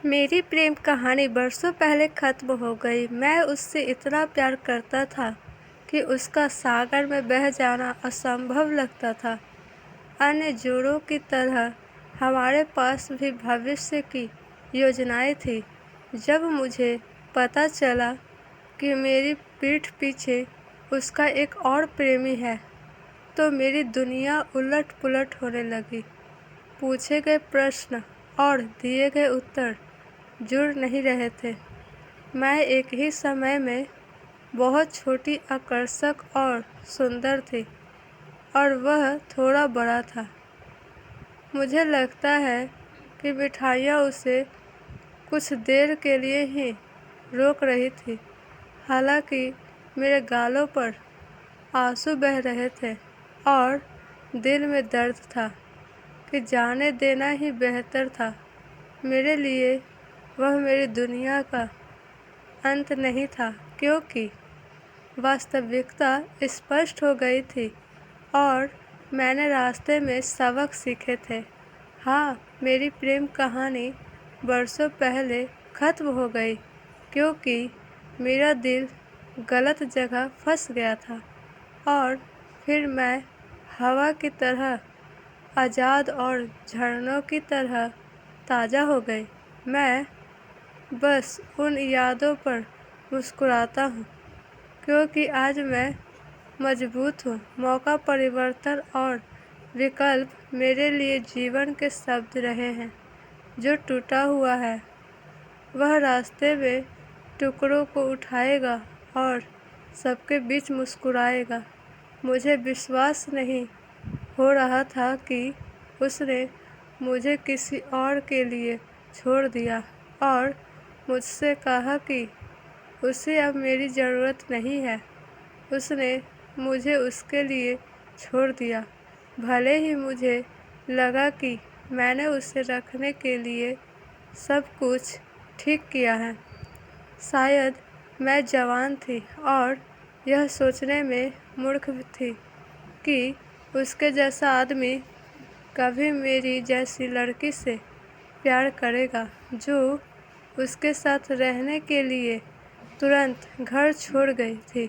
मेरी प्रेम कहानी बरसों पहले खत्म हो गई। मैं उससे इतना प्यार करता था कि उसका सागर में बह जाना असंभव लगता था। अन्य जोड़ों की तरह हमारे पास भी भविष्य की योजनाएं थी। जब मुझे पता चला कि मेरी पीठ पीछे उसका एक और प्रेमी है, तो मेरी दुनिया उलट-पुलट होने लगी। पूछे गए प्रश्न और दिए गए उत्तर जुड़ नहीं रहे थे। मैं एक ही समय में बहुत छोटी, आकर्षक और सुंदर थी, और वह थोड़ा बड़ा था। मुझे लगता है कि मिठाइयाँ उसे कुछ देर के लिए ही रोक रही थी। हालांकि मेरे गालों पर आंसू बह रहे थे और दिल में दर्द था कि जाने देना ही बेहतर था। मेरे लिए वह मेरी दुनिया का अंत नहीं था, क्योंकि वास्तविकता स्पष्ट हो गई थी और मैंने रास्ते में सबक सीखे थे। हाँ, मेरी प्रेम कहानी बरसों पहले खत्म हो गई, क्योंकि मेरा दिल गलत जगह फंस गया था, और फिर मैं हवा की तरह आज़ाद और झरनों की तरह ताज़ा हो गई। मैं बस उन यादों पर मुस्कुराता हूँ, क्योंकि आज मैं मजबूत हूँ। मौका, परिवर्तन और विकल्प मेरे लिए जीवन के शब्द रहे हैं। जो टूटा हुआ है वह रास्ते में टुकड़ों को उठाएगा और सबके बीच मुस्कुराएगा। मुझे विश्वास नहीं हो रहा था कि उसने मुझे किसी और के लिए छोड़ दिया और मुझसे कहा कि उसे अब मेरी ज़रूरत नहीं है। उसने मुझे उसके लिए छोड़ दिया, भले ही मुझे लगा कि मैंने उसे रखने के लिए सब कुछ ठीक किया है। शायद मैं जवान थी और यह सोचने में मूर्ख थी कि उसके जैसा आदमी कभी मेरी जैसी लड़की से प्यार करेगा, जो उसके साथ रहने के लिए तुरंत घर छोड़ गई थी।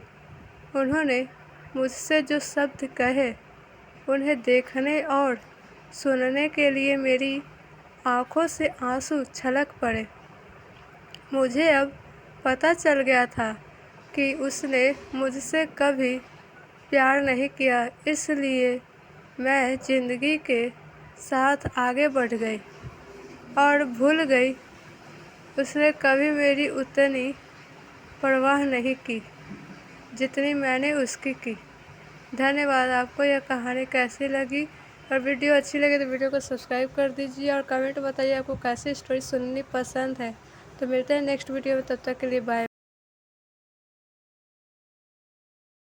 उन्होंने मुझसे जो शब्द कहे, उन्हें देखने और सुनने के लिए मेरी आंखों से आंसू छलक पड़े। मुझे अब पता चल गया था कि उसने मुझसे कभी प्यार नहीं किया, इसलिए मैं ज़िंदगी के साथ आगे बढ़ गई और भूल गई उसने कभी मेरी उतनी परवाह नहीं की जितनी मैंने उसकी की। धन्यवाद। आपको यह कहानी कैसी लगी? और वीडियो अच्छी लगे तो वीडियो को सब्सक्राइब कर दीजिए और कमेंट बताइए आपको कैसी स्टोरी सुननी पसंद है। तो मिलते हैं नेक्स्ट वीडियो में, तब तक के लिए बाय।